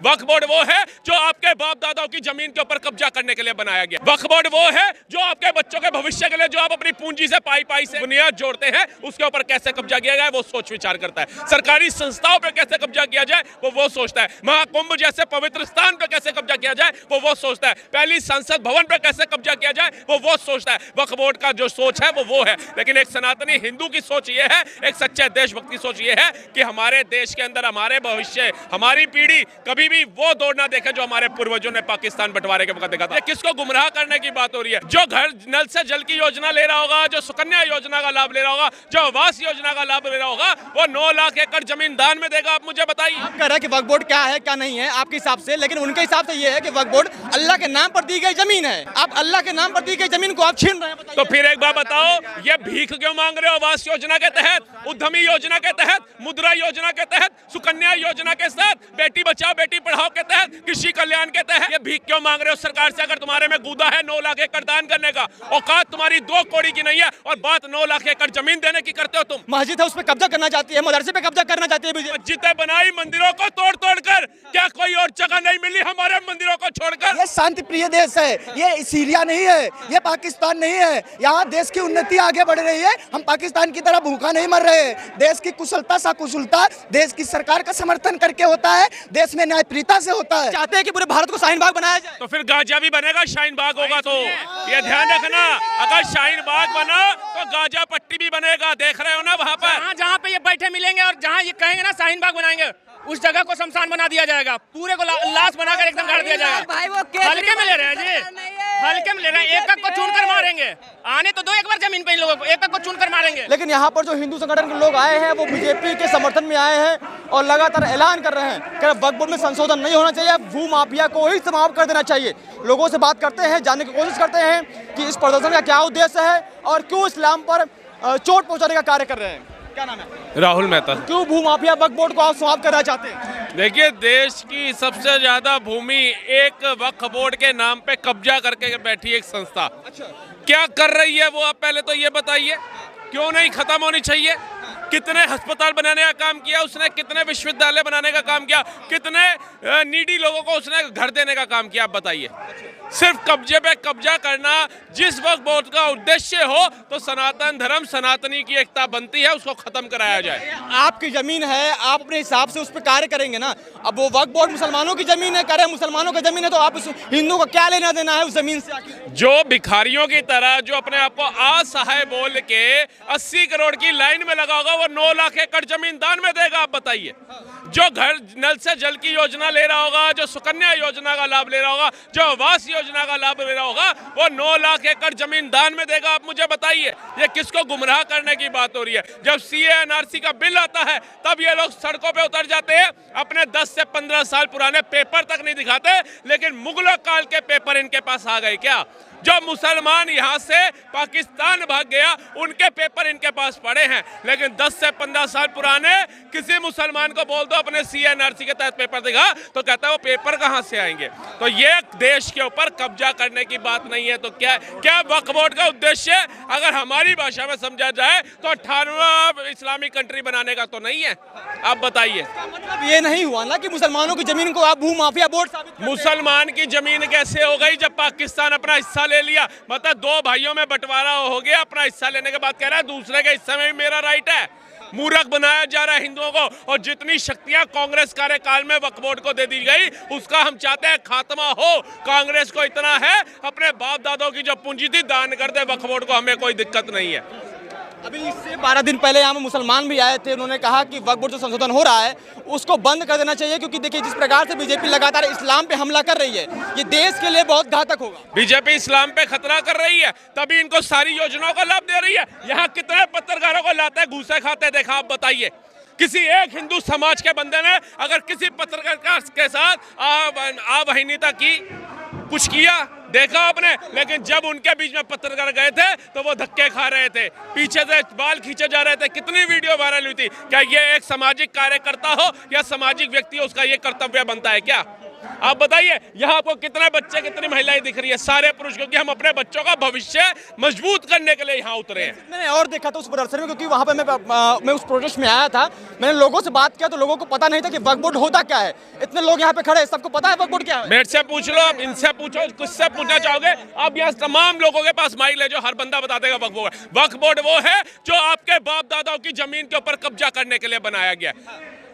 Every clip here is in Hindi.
वक्फ बोर्ड वो है जो आपके बाप दादाओं की जमीन के ऊपर कब्जा करने के लिए बनाया गया। वक्फ बोर्ड वो है जो आपके बच्चों के भविष्य के लिए, जो आप अपनी पूंजी से पाई से बुनियाद जोड़ते हैं, उसके ऊपर कैसे कब्जा किया जाए वो सोच विचार करता है। सरकारी संस्थाओं पे कैसे कब्जा किया जाए वो सोचता है। महाकुंभ जैसे पवित्र स्थान पे कैसे कब्जा किया जाए वो सोचता है। पहली संसद भवन पे कैसे कब्जा किया जाए वो सोचता है। वक्फ बोर्ड का जो सोच है वो है। लेकिन एक सनातनी हिंदू की सोच ये है, एक सच्चे देशभक्त की सोच ये है कि हमारे देश के अंदर हमारे भविष्य, हमारी पीढ़ी कभी भी वो दौड़ ना देखे जो हमारे पूर्वजों ने पाकिस्तान बंटवारे के वक्त देखा था। किसको गुमराह करने की बात हो रही है? जो घर नल से जल की योजना ले रहा होगा, जो सुकन्या योजना का लाभ ले रहा होगा, जो आवास योजना का लाभ ले रहा होगा, वो 9 लाख एकड़ जमीन दान में देगा। आप मुझे बताइए। आप कह रहे हैं कि वक्फ बोर्ड क्या है क्या नहीं है आपके हिसाब से, लेकिन उनके हिसाब से ये है कि वक्फ बोर्ड अल्लाह के नाम पर दी गई जमीन है। आप अल्लाह के नाम पर दी गई जमीन को आप छीन रहे हैं। तो फिर एक बार बताओ, ये भीख क्यों मांग रहे हो? आवास योजना के तहत, उद्यमी योजना के तहत, मुद्रा योजना के तहत, सुकन्या योजना के साथ, बेटी बचाओ बेटी पढ़ाओ के तहत, कृषि कल्याण के तहत ये भीख क्यों मांग रहे हो सरकार से? अगर तुम्हारे में गुदा है 9 लाख एकड़ दान करने का, औकात तुम्हारी 2 कौड़ी की नहीं है और बात 9 लाख एकड़ जमीन देने की करते हो तुम। मस्जिद है उस पर कब्जा करना चाहती है, मदरसे पे कब्जा करना चाहती है। मस्जिदें बनाई मंदिरों को तोड़ तोड़ कर, क्या कोई और जगह नहीं मिली हमारे मंदिरों को छोड़कर? ये शांति प्रिय देश है, ये सीरिया नहीं है, ये पाकिस्तान नहीं है। यहाँ देश की उन्नति आगे बढ़ रही है। हम पाकिस्तान की तरह भूखा नहीं मर रहे। देश की कुशलता सकुशलता देश की सरकार का समर्थन करके होता है, देश में न्यायप्रियता से होता है। चाहते हैं कि पूरे भारत को शाहीन बाग बनाया जाए, तो फिर गाजा भी बनेगा, शाहीन बाग होगा। तो ये ध्यान रखना, अगर शाहीन बाग बना तो गाजा पट्टी भी बनेगा। देख रहे हो ना वहाँ पर, जहाँ पे ये बैठे मिलेंगे और जहाँ ये कहेंगे ना शाहीन बाग बनाएंगे, उस जगह को शमशान बना दिया जाएगा। पूरे को लाश बनाकर एकदम गाड़ दिया जाएगा। हल्के में ले रहे हैं जी, हल्के में ले रहे हैं। एक को चुनकर मारेंगे। आने तो दो एक बार जमीन पे इन लोगों को, एक को चुनकर मारेंगे। लेकिन यहाँ पर जो हिंदू संगठन के लोग आए हैं वो बीजेपी के समर्थन में आए हैं और लगातार ऐलान कर रहे हैं कि वक्फ बोर्ड में संशोधन नहीं होना चाहिए, भू माफिया को ही समाप्त कर देना चाहिए। लोगों से बात करते हैं, जानने की कोशिश करते हैं कि इस प्रदर्शन का क्या उद्देश्य है और क्यों इस्लाम पर चोट पहुंचाने का कार्य कर रहे हैं। क्या नाम है? राहुल मेहता। क्यों भू माफिया वक्फ बोर्ड को आप समाप्त करना चाहते हैं? देखिए, देश की सबसे ज्यादा भूमि एक वक्फ बोर्ड के नाम पे कब्जा करके बैठी एक संस्था क्या कर रही है वो आप पहले तो ये बताइए। क्यों नहीं खत्म होनी चाहिए? कितने अस्पताल बनाने का काम किया उसने, कितने विश्वविद्यालय बनाने का काम किया, कितने नीडी लोगों को उसने घर देने का काम किया, आप बताइए। सिर्फ कब्जे पे कब्जा करना जिस वक्त बोर्ड का उद्देश्य हो तो सनातन धर्म, सनातनी की एकता बनती है, उसको खत्म कराया जाए। आपकी जमीन है, आप अपने हिसाब से उस पर कार्य करेंगे ना। अब वो वक्फ बोर्ड मुसलमानों की जमीन है, करे मुसलमानों की जमीन है, तो आप उस हिंदू को क्या लेना देना है उस जमीन से? जो भिखारियों की तरह जो अपने आप को असहाय बोल के 80 करोड़ की लाइन में लगा होगा, वो 9 लाख एकड़ जमीन दान में देगा, आप बताइए। जो घर नल से जल की योजना ले रहा होगा, जो सुकन्या योजना का लाभ ले रहा होगा, जो आवास योजना का लाभ ले रहा होगा, वो 9 लाख एकड़ जमीन दान में देगा, आप मुझे बताइए। ये किसको गुमराह करने की बात हो रही है? जब CA NRC का बिल आता है तब ये लोग सड़कों पे उतर जाते हैं, अपने 10 से 15 साल पुराने पेपर तक नहीं दिखाते, लेकिन मुगलों काल के पेपर इनके पास आ गए क्या? जो मुसलमान यहाँ से पाकिस्तान भाग गया उनके पेपर इनके पास पड़े हैं, लेकिन 10 से 15 साल पुराने किसी मुसलमान को बोल दो अपने CA NRC के तहत पेपर दिखा तो कहता है वो पेपर कहाँ से आएंगे। तो ये देश के ऊपर कब्जा करने की बात नहीं है। तो क्या वक्फ बोर्ड का उद्देश्य अगर हमारी भाषा में समझा जाए तो 98वां इस्लामिक कंट्री बनाने का तो नहीं है? आप बताइए। मतलब ये नहीं हुआ ना कि मुसलमानों की जमीन को आप भू माफिया बोर्ड साबित कर? मुसलमान की जमीन कैसे हो गई जब पाकिस्तान अपना हिस्सा ले लिया? मतलब 2 भाइयों में बंटवारा हो गया, अपना हिस्सा लेने के बाद कह रहा है दूसरे के हिस्से में भी मेरा राइट है। मूर्ख बनाया जा रहा है हिंदुओं को, और जितनी शक्तियां कांग्रेस कार्यकाल में वक्फ बोर्ड को दे दी गई उसका हम चाहते हैं खात्मा हो। कांग्रेस को इतना है अपने बाप दादों की जो पूंजी थी दान कर दे वक्फ बोर्ड को, हमें कोई दिक्कत नहीं है। अभी इससे 12 दिन पहले यहाँ में मुसलमान भी आए थे, उन्होंने कहा कि वक्फ बोर्ड जो संशोधन हो रहा है उसको बंद कर देना चाहिए, क्योंकि देखिए जिस प्रकार से बीजेपी लगातार इस्लाम पे हमला कर रही है ये देश के लिए बहुत घातक होगा। बीजेपी इस्लाम पे खतरा कर रही है तभी इनको सारी योजनाओं का लाभ दे रही है। यहाँ कितने पत्रकारों को लाते घूसे खाते देखा, आप बताइए। किसी एक हिंदू समाज के बंदे ने अगर किसी पत्रकार के साथ अवहीनता की कुछ किया देखा आपने? लेकिन जब उनके बीच में पत्रकार गए थे तो वो धक्के खा रहे थे, पीछे से बाल खींचे जा रहे थे, कितनी वीडियो वायरल हुई थी। क्या ये एक सामाजिक कार्यकर्ता हो या सामाजिक व्यक्ति हो उसका ये कर्तव्य बनता है क्या? आप बताइए यहाँ आपको कितने बच्चे कितनी महिलाएं दिख रही है? सारे पुरुष, क्योंकि हम अपने बच्चों का भविष्य मजबूत करने के लिए यहाँ उतरे हैं। मैंने और देखा था उस प्रदर्शन में, क्योंकि वहाँ पे मैं उस प्रोटेस्ट में आया था। मैंने लोगों से बात किया तो लोगों को पता नहीं था कि वक्फ बोर्ड होता क्या है। इतने लोग यहाँ पे खड़े हैं, सबको पता है वक्फ बोर्ड क्या है? मेरे से पूछ लो, आप इनसे पूछो, किससे पूछना चाहोगे? आप यहाँ तमाम लोगों के पास माइक ले जाओ, हर बंदा बता देगा वक्फ बोर्ड। वक्फ बोर्ड वो है जो आपके बाप दादाओं की जमीन के ऊपर कब्जा करने के लिए बनाया गया।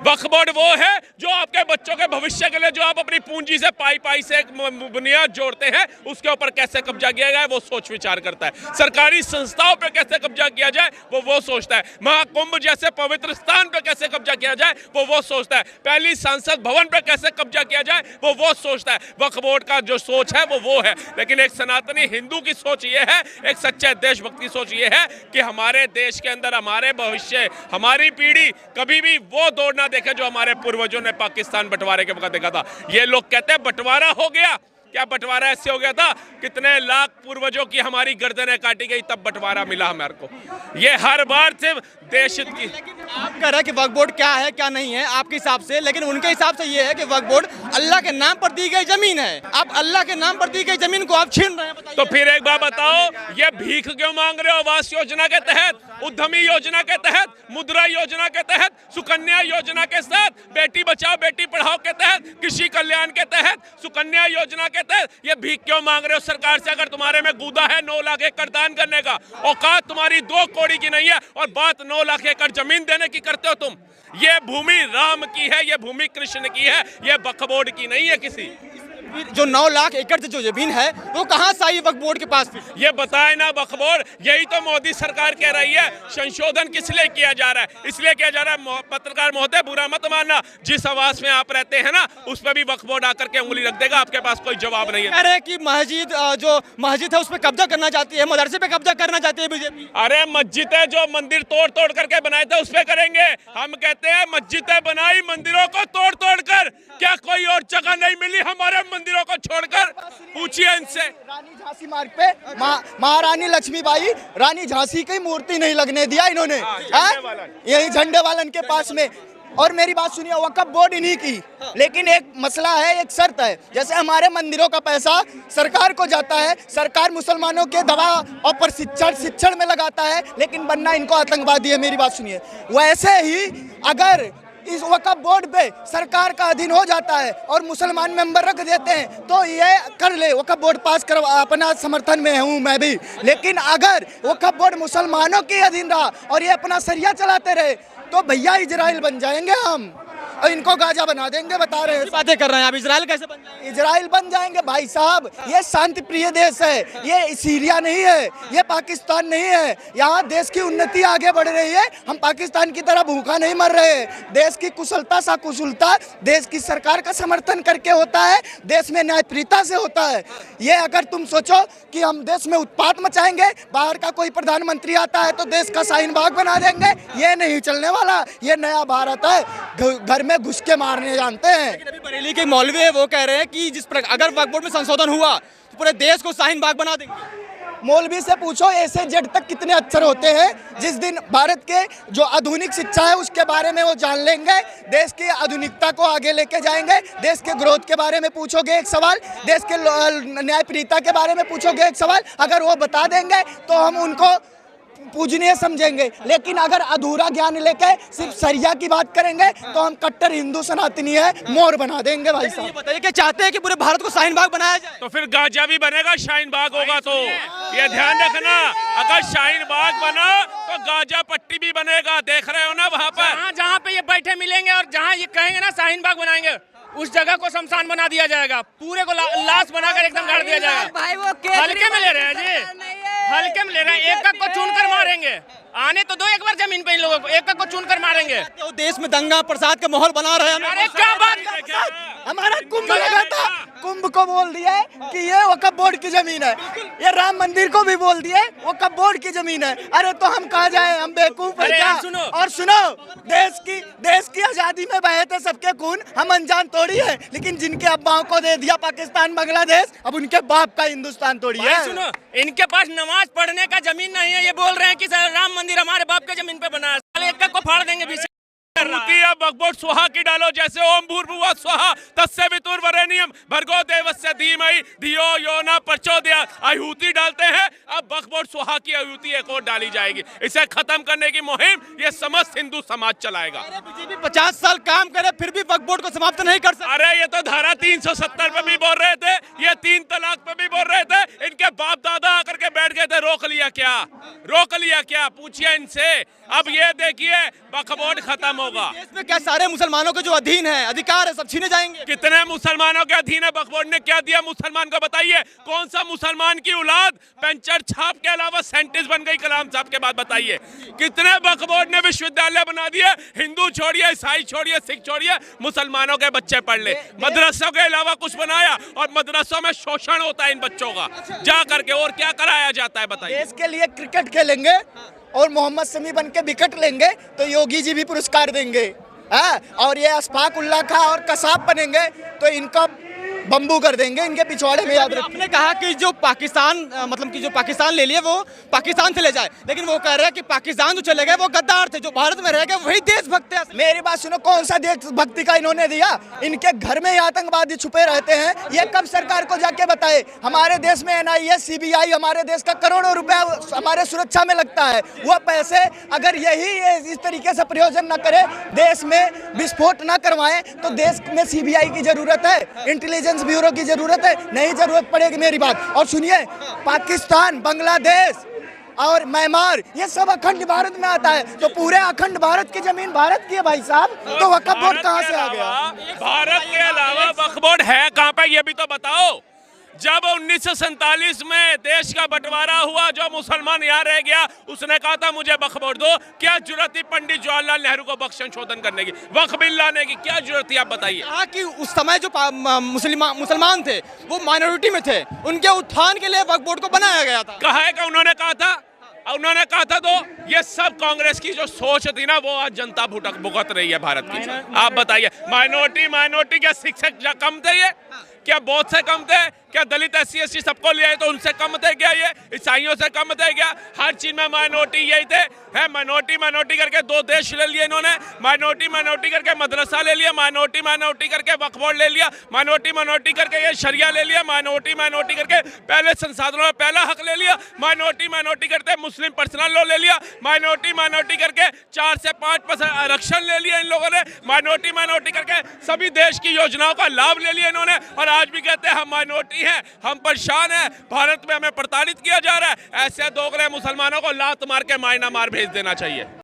वक्फ बोर्ड वो है जो आपके बच्चों के भविष्य के लिए, जो आप अपनी पूंजी से पाई से एक बुनियाद जोड़ते हैं, उसके ऊपर कैसे कब्जा किया जाए वो सोच विचार करता है। सरकारी संस्थाओं पे कैसे कब्जा किया जाए वो सोचता है। महाकुंभ जैसे पवित्र स्थान पे कैसे कब्जा किया जाए वो सोचता है। पहली संसद भवन पे कैसे कब्जा किया जाए वो सोचता है। वक्फ बोर्ड का जो सोच है वो है। लेकिन एक सनातनी हिंदू की सोच ये है, एक सच्चे देशभक्त की सोच ये है कि हमारे देश के अंदर हमारे भविष्य, हमारी पीढ़ी कभी भी वो दौड़ ना देखे जो हमारे पूर्वजों ने पाकिस्तान बंटवारे के वक्त देखा था। ये लोग कहते हैं बंटवारा हो गया। क्या बंटवारा ऐसे हो गया था? कितने लाख पूर्वजों की हमारी गर्दनें काटी गई, तब बंटवारा मिला हमारे को। ये हर बार सिर्फ देश हित की। आप कह रहे हैं कि वक्फ बोर्ड क्या है क्या नहीं है आपके हिसाब से, लेकिन उनके हिसाब से ये है कि वक्फ बोर्ड अल्लाह के नाम पर दी गई जमीन है। आप अल्लाह के नाम पर दी गई जमीन को आप छीन रहे हैं, बताइए। तो फिर एक बार बताओ, ये भीख क्यों मांग रहे हो? आवास योजना के तहत, उद्यमी योजना के तहत, मुद्रा योजना के तहत, सुकन्या योजना के साथ, बेटी बचाओ बेटी पढ़ाओ के तहत, कृषि कल्याण के तहत, सुकन्या योजना के तहत ये भीख क्यों मांग रहे हो सरकार से? अगर तुम्हारे में गुदा है 9 लाख एकड़ दान करने का, औकात तुम्हारी 2 कौड़ी की नहीं है और बात 9 लाख एकड़ जमीन देने की करते हो तुम। ये भूमि राम की है, ये भूमि कृष्ण की है, ये वक्फ बोर्ड की नहीं है किसी। जो 9 लाख एकड़ से जो जमीन है वो कहाँ से आई वक्फ बोर्ड के पास? ये बताए ना वक्फ बोर्ड। यही तो मोदी सरकार कह रही है। संशोधन किस लिए किया जा रहा है? इसलिए किया जा रहा है, पत्रकार महोदय बुरा मत मानना, जिस आवास में आप रहते हैं ना उस पर भी वक्फ बोर्ड आकर के उंगली रख देगा, आपके पास कोई जवाब नहीं है। कह रहे हैं कि मस्जिद है उस पर कब्जा करना चाहती है, मदरसे पे कब्जा करना चाहती है बीजेपी। अरे मस्जिद है जो मंदिर तोड़ तोड़ करके बनाए थे उस पे करेंगे। हम कहते हैं मस्जिदें बनाई मंदिरों को तोड़ तोड़ कर, क्या कोई और जगह नहीं मिली हमारे मंदिरों को छोड़कर? पूछिए इनसे। रानी झांसी मार्ग पे महारानी लक्ष्मीबाई, रानी झांसी की मूर्ति नहीं लगने दिया इन्होंने, यही झंडे वालन के पास में। और मेरी बात सुनिए, वक्फ बोर्ड इन्हीं की, लेकिन एक मसला है, एक शर्त है। जैसे हमारे मंदिरों का पैसा सरकार को जाता है, सरकार मुसलमानों के दवा और प्रशिक्षण में लगाता है, लेकिन बनना इनको आतंकवादी है। मेरी बात सुनिए, वैसे ही अगर इस वक्फ बोर्ड पे सरकार का अधीन हो जाता है और मुसलमान मेंबर रख देते हैं तो ये कर ले, वक्फ बोर्ड पास कर, अपना समर्थन में हूँ मैं भी। लेकिन अगर वक्फ बोर्ड मुसलमानों के अधीन रहा और ये अपना सरिया चलाते रहे तो भैया इजराइल बन जाएंगे हम, और इनको गाजा बना देंगे। बता रहे हैं, बातें कर रहे हैं आप, इजराइल कैसे बन जाएंगे? इजराइल बन जाएंगे भाई साहब। ये शांति प्रिय देश है, ये सीरिया नहीं है, ये पाकिस्तान नहीं है। यहाँ देश की उन्नति आगे बढ़ रही है, हम पाकिस्तान की तरह भूखा नहीं मर रहे। देश की कुशलता कुशलता देश की सरकार का समर्थन करके होता है, देश में न्यायप्रियता से होता है। ये अगर तुम सोचो कि हम देश में उत्पात मचाएंगे, बाहर का कोई प्रधानमंत्री आता है तो देश का शाहीन बाग बना देंगे, ये नहीं चलने वाला। ये नया भारत है, घर में घुस के मारने जानते हैं। लेकिन अभी बरेली के मौलवी है वो कह रहे हैं कि जिस प्रकार अगर वक्फ बोर्ड में संशोधन हुआ तो पूरे देश को शाहीन बाग बना देंगे। मौलवी से पूछो ए से जेड तक कितने अक्षर होते हैं। जिस दिन भारत के जो आधुनिक शिक्षा है उसके बारे में वो जान लेंगे, देश की आधुनिकता को आगे लेके जाएंगे। देश के ग्रोथ के बारे में पूछोगे एक सवाल, देश के न्यायप्रियता के बारे में पूछोगे एक सवाल, अगर वो बता देंगे तो हम उनको पूजनीय समझेंगे। लेकिन अगर अधूरा ज्ञान लेके सिर्फ सरिया की बात करेंगे तो हम कट्टर हिंदू सनातनी है, मोर बना देंगे भाई साहब। बताइए क्या चाहते हैं कि पूरे भारत को शाहीन बाग बनाया जाए? तो फिर गाजा भी बनेगा, शाहीन बाग होगा। तो ये ध्यान रखना, अगर शाहीन बाग बना तो गाजा पट्टी भी बनेगा। देख रहे हो ना वहाँ पर, जहाँ पे ये बैठे मिलेंगे और जहाँ ये कहेंगे ना शाहीन बाग बनाएंगे, उस जगह को शमशान बना दिया जाएगा, पूरे को लाश बनाकर एकदम गाड़ दिया जाएगा। भाई वो हल्के में ले रहे हैं जी, हल्के में ले रहे हैं। एक को चुन कर मारेंगे, आने तो दो एक बार जमीन पे इन लोगों को, एक को चुन कर मारेंगे। तो देश में दंगा प्रसाद का माहौल बना रहे हैं। अरे क्या बात कर, हमारा कुंभ लगा था, कुंभ को बोल दिया है कि ये वक्फ बोर्ड की जमीन है, ये राम मंदिर को भी बोल दिया वक्फ बोर्ड की जमीन है। अरे तो हम कहाँ जाए, हम बेवकूफ है क्या? और सुनो, देश की आजादी में बहे थे सबके खून, हम अनजान थोड़ी है। लेकिन जिनके अब्बाओं को दे दिया पाकिस्तान बांग्लादेश, अब उनके बाप का हिंदुस्तान थोड़ी है। सुनो, इनके पास नमाज पढ़ने का जमीन नहीं है, ये बोल रहे हैं कि राम मंदिर हमारे बाप के जमीन पे बना है। एक को फाड़ देंगे बीच। वक्फ बोर्ड सुहा की डालो, जैसे ओम भूर्भुवः स्वः तस्य वितुर्वरेण्यं नियम भर्गो देवस्य धीमहि धियो यो न प्रचोदयात् आहुति डालते हैं, अब वक्फ बोर्ड सुहा की आहुति एक और डाली जाएगी। इसे खत्म करने की मुहिम ये समस्त हिंदू समाज चलाएगा। बीजेपी 50 साल काम करे फिर भी वक्फ बोर्ड को समाप्त नहीं कर सकती। अरे ये तो धारा 370 पे भी बोल रहे थे, ये 3 तलाक पे भी बोल रहे थे, इनके बाप दादा आकर के बैठ गए थे, रोक लिया क्या? रोक लिया क्या? पूछिए इनसे। अब ये देखिए वक्फ बोर्ड खत्म होगा। देश में क्या सारे मुसलमानों के जो अधीन है अधिकार है सब छीने जाएंगे? कितने मुसलमानों के अधीन है? वक्फ बोर्ड ने क्या दिया मुसलमान को बताइए? कौन सा मुसलमान की औलाद पेंचर छाप के अलावा साइंटिस्ट बन गई कलाम साहब के बाद? बताइए कितने वक्फ बोर्ड ने विश्वविद्यालय बना दिए? हिंदू छोड़िए, ईसाई छोड़िए, सिख छोड़िए, मुसलमानों के बच्चे पढ़ ले। मदरसों के अलावा कुछ बनाया? और मदरसों में शोषण होता है इन बच्चों का जा करके, और क्या कराया जाता है बताइए? देश के लिए क्रिकेट खेलेंगे और मोहम्मद शमी बन के विकेट लेंगे तो योगी जी भी पुरस्कार देंगे, और ये अशफाक उल्लाह खां और कसाब बनेंगे तो इनका बम्बू कर देंगे, इनके पिछवाड़े में याद रखिए। आपने कहा कि जो पाकिस्तान मतलब कि जो पाकिस्तान ले लिए वो पाकिस्तान से ले जाए, लेकिन वो कह रहे हैं कि पाकिस्तान जो चले गए वो गद्दार थे, जो भारत में रह गए वही देशभक्त है। मेरी बात सुनो, कौन सा देशभक्ति का इन्होंने दिया? इनके घर में आतंकवादी छुपे रहते हैं, ये कब सरकार को जाके बताए? हमारे देश में NIA CBI हमारे देश का करोड़ों रुपया हमारे सुरक्षा में लगता है, वो पैसे अगर यही इस तरीके से प्रयोजन न करे, देश में विस्फोट न करवाएं तो देश में CBI की जरूरत है, इंटेलिजेंस ब्यूरो की जरूरत है? नहीं जरूरत पड़ेगी। मेरी बात और सुनिए, पाकिस्तान, बांग्लादेश और म्यांमार ये सब अखंड भारत में आता है, तो पूरे अखंड भारत की जमीन भारत की है भाई साहब, तो वक्फ बोर्ड कहाँ से आ गया? भारत के अलावा वक्फ बोर्ड है कहाँ पे ये भी तो बताओ। जब 1947 में देश का बंटवारा हुआ, जो मुसलमान यहाँ रह गया उसने कहा था मुझे वक्फ बोर्ड दो। क्या जरूरत थी पंडित जवाहरलाल नेहरू को वक्फ संशोधन करने की, वक्फ बिल लाने की? क्या जरूरत थी आप बताइए? कहा कि उस समय जो मुसलमान थे वो माइनॉरिटी में थे, उनके उत्थान के लिए वक्फ बोर्ड को बनाया गया था। कहा है कि उन्होंने कहा था? उन्होंने कहा था तो ये सब कांग्रेस की जो सोच थी ना वो आज जनता भुगत रही है भारत की। आप बताइए, माइनॉरिटी क्या शिक्षक कम थे? ये क्या बहुत से कम थे? क्या दलित SC ST सबको ले आए तो उनसे कम थे क्या? ये ईसाइयों से कम थे क्या? हर चीज में माइनॉरिटी यही थे, है माइनॉरिटी करके 2 देश ले लिए इन्होंने, माइनॉरिटी करके मदरसा ले लिया, माइनॉरिटी करके वक्फ बोर्ड ले लिया, माइनॉरिटी करके ये शरिया ले लिया, माइनॉरिटी करके पहले संसाधनों में पहला हक ले लिया, माइनॉरिटी करके मुस्लिम पर्सनल लॉ ले लिया, माइनॉरिटी करके 4 से 5% आरक्षण ले लिया इन लोगों ने, माइनॉरिटी करके सभी देश की योजनाओं का लाभ ले लिया इन्होंने, और आज भी कहते हैं हम माइनॉरिटी हैं, हम परेशान हैं, भारत में हमें प्रताड़ित किया जा रहा है। ऐसे दोगले मुसलमानों को लात मार के मायना मार भेज देना चाहिए।